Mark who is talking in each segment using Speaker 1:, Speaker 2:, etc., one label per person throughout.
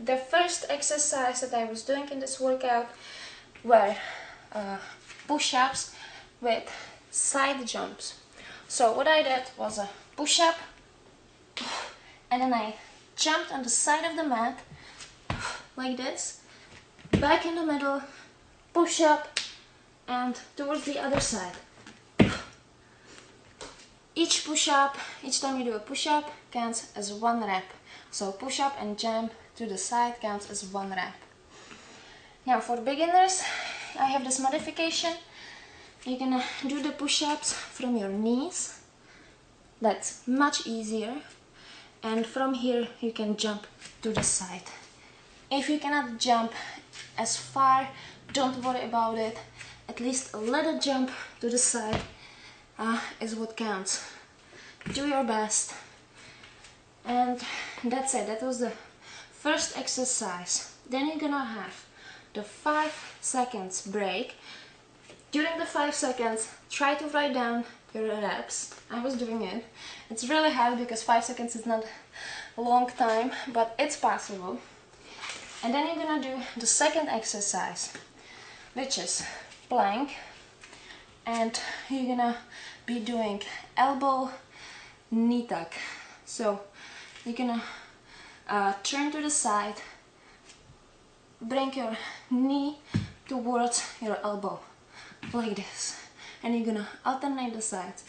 Speaker 1: The first exercise that I was doing in this workout were push-ups with side jumps. So what I did was a push-up, and then I jumped on the side of the mat like this, back in the middle, push-up, and towards the other side. Each push-up, each time you do a push-up, counts as 1 rep. So push-up and jump to the side counts as 1 rep. Now for beginners, I have this modification. You're gonna do the push-ups from your knees. That's much easier. And from here you can jump to the side. If you cannot jump as far, don't worry about it. At least a little jump to the side is what counts. Do your best. And that's it. That was the first exercise. Then you're gonna have the 5 seconds break. During the 5 seconds, try to write down your reps. I was doing it. It's really hard because 5 seconds is not a long time, but it's possible. And then you're gonna do the second exercise, which is plank. And you're gonna be doing elbow knee tuck. So you're gonna turn to the side, bring your knee towards your elbow, like this. And you're gonna alternate the sides.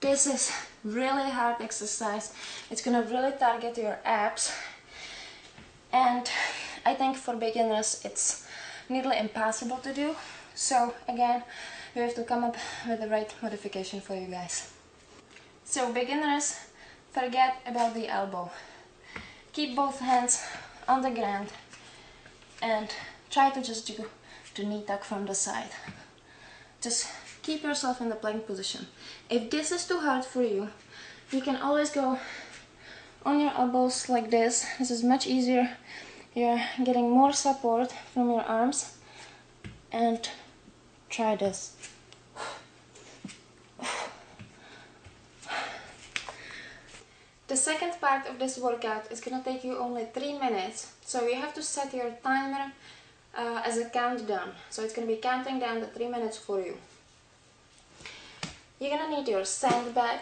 Speaker 1: This is really hard exercise. It's gonna really target your abs. And I think for beginners it's nearly impossible to do. So again, we have to come up with the right modification for you guys. So beginners, forget about the elbow. Keep both hands on the ground and try to just do the knee tuck from the side. Just keep yourself in the plank position. If this is too hard for you, you can always go on your elbows like this. This is much easier. You're getting more support from your arms. And try this. The second part of this workout is gonna take you only 3 minutes, so you have to set your timer as a countdown. So it's gonna be counting down the 3 minutes for you. You're gonna need your sandbag.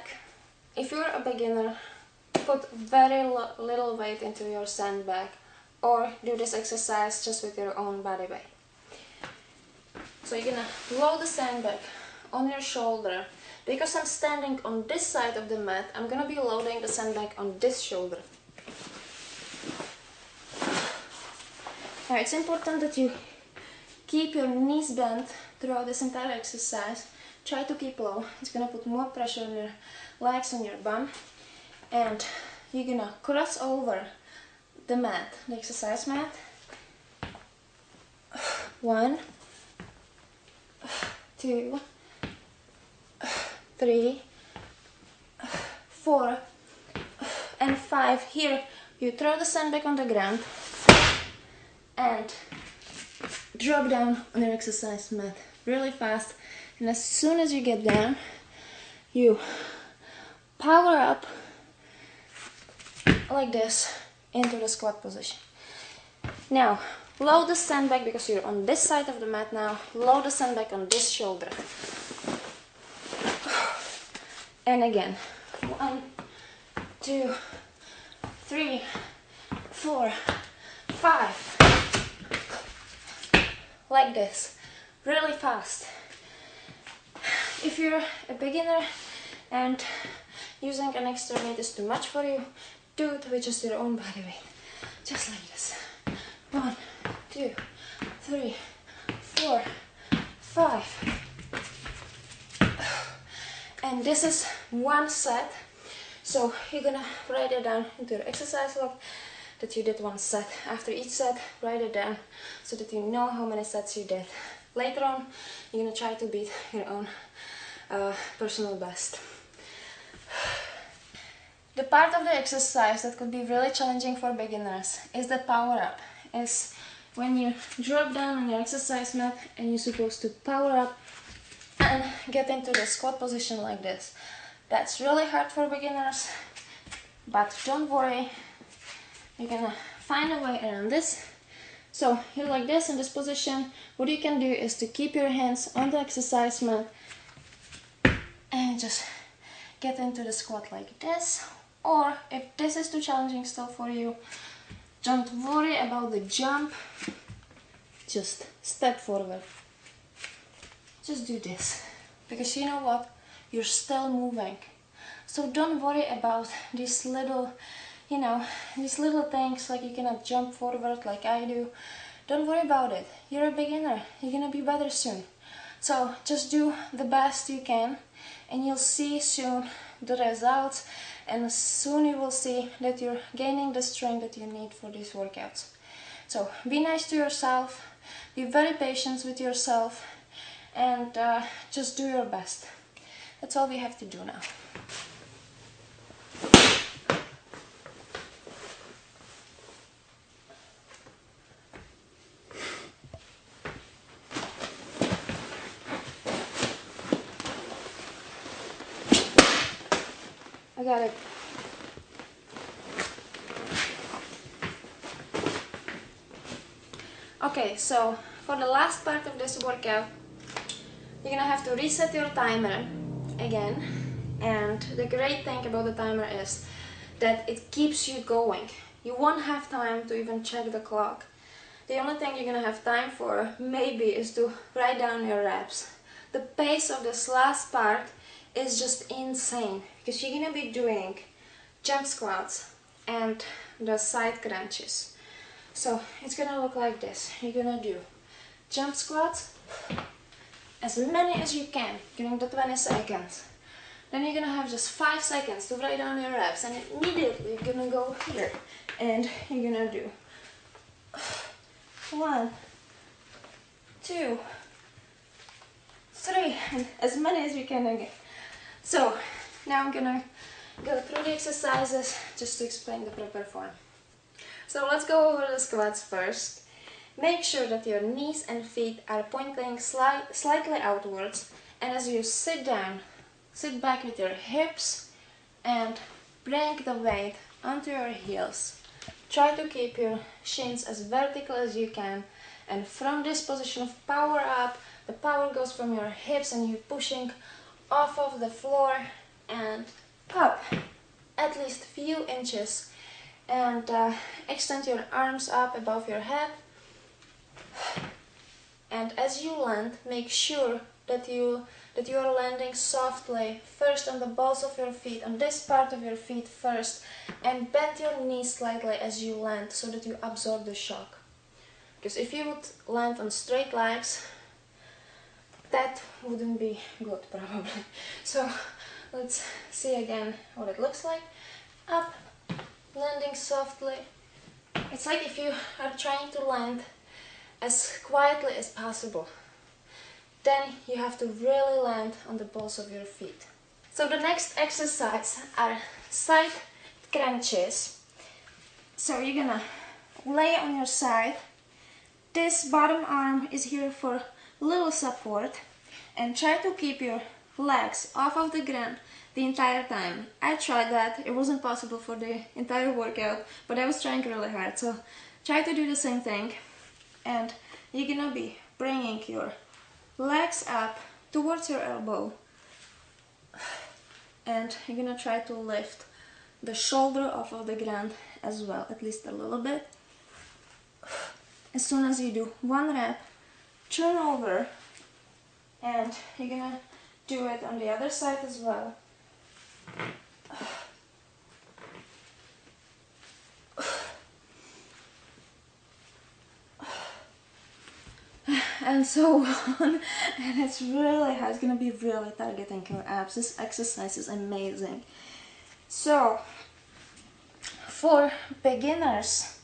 Speaker 1: If you're a beginner, put very little weight into your sandbag, or do this exercise just with your own body weight. So you're gonna load the sandbag on your shoulder. Because I'm standing on this side of the mat, I'm gonna be loading the sandbag on this shoulder. Now it's important that you keep your knees bent throughout this entire exercise. Try to keep low. It's gonna put more pressure on your legs, on your bum. And you're gonna cross over the mat, the exercise mat. 1, 2, 3, 4, and 5. Here you throw the sandbag on the ground and drop down on your exercise mat really fast. And as soon as you get down, you power up like this into the squat position. Now load the sandbag, because you're on this side of the mat now. Load the sandbag on this shoulder. And again, 1, 2, 3, 4, 5. Like this, really fast. If you're a beginner and using an extra weight is too much for you, do it with just your own body weight. Just like this. 1, 2, 3, 4, 5. And this is 1 set. So you're gonna write it down into your exercise log that you did 1 set. After each set, write it down so that you know how many sets you did. Later on, you're gonna try to beat your own personal best. The part of the exercise that could be really challenging for beginners is the power up. Is when you drop down on your exercise mat and you're supposed to power up and get into the squat position like this. That's really hard for beginners, but don't worry, you're gonna find a way around this. So you're like this in this position. What you can do is to keep your hands on the exercise mat and just get into the squat like this. Or if this is too challenging still for you, don't worry about the jump, just step forward. Just do this, because you know what, you're still moving. So don't worry about these little, these little things like you cannot jump forward like I do. Don't worry about it. You're a beginner. You're gonna be better soon. So just do the best you can and you'll see soon the results, and soon you will see that you're gaining the strength that you need for these workouts. So be nice to yourself, be very patient with yourself, and just do your best. That's all we have to do now. I got it. Okay, so for the last part of this workout, you're gonna have to reset your timer again. And the great thing about the timer is that it keeps you going. You won't have time to even check the clock. The only thing you're gonna have time for maybe is to write down your reps. The pace of this last part is just insane, because you're gonna be doing jump squats and the side crunches. So it's gonna look like this. You're gonna do jump squats, as many as you can during the 20 seconds. Then you're gonna have just 5 seconds to write down your reps, and immediately you're gonna go here and you're gonna do 1, 2, 3, and as many as you can again. So now I'm gonna go through the exercises just to explain the proper form. So let's go over the squats first. Make sure that your knees and feet are pointing slightly outwards, and as you sit down, sit back with your hips and bring the weight onto your heels. Try to keep your shins as vertical as you can, and from this position of power up, the power goes from your hips and you're pushing off of the floor and up at least a few inches, and extend your arms up above your head. And as you land, make sure that you are landing softly, first on the balls of your feet, on this part of your feet first, and bend your knees slightly as you land so that you absorb the shock. Because if you would land on straight legs, that wouldn't be good probably. So let's see again what it looks like. Up, landing softly. It's like if you are trying to land as quietly as possible. Then you have to really land on the balls of your feet. So the next exercise are side crunches. So you're gonna lay on your side. This bottom arm is here for little support, and try to keep your legs off of the ground the entire time. I tried that, it wasn't possible for the entire workout, but I was trying really hard, so try to do the same thing. And you're gonna be bringing your legs up towards your elbow, and you're gonna try to lift the shoulder off of the ground as well, at least a little bit. As soon as you do 1 rep, turn over, and you're gonna do it on the other side as well. And so on, and it's really hard. It's gonna be really targeting your abs. This exercise is amazing. So for beginners,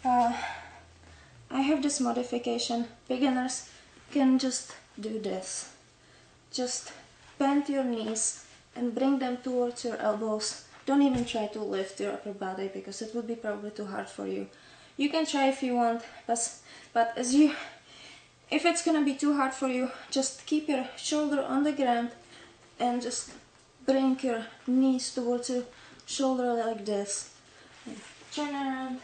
Speaker 1: I have this modification. Beginners can just do this. Just bend your knees and bring them towards your elbows. Don't even try to lift your upper body, because it would be probably too hard for you. You can try if you want, but if it's gonna be too hard for you, just keep your shoulder on the ground and just bring your knees towards your shoulder like this. Turn around.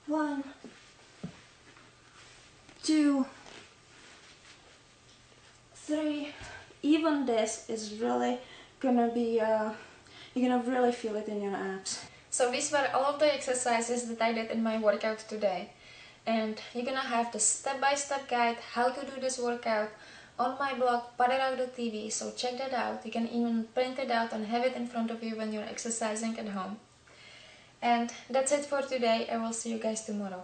Speaker 1: 1, 2, 3. Even this is really gonna be, you're gonna really feel it in your abs. So these were all of the exercises that I did in my workout today. And you're gonna have the step-by-step guide how to do this workout on my blog Paderak.tv, so check that out. You can even print it out and have it in front of you when you're exercising at home. And that's it for today. I will see you guys tomorrow.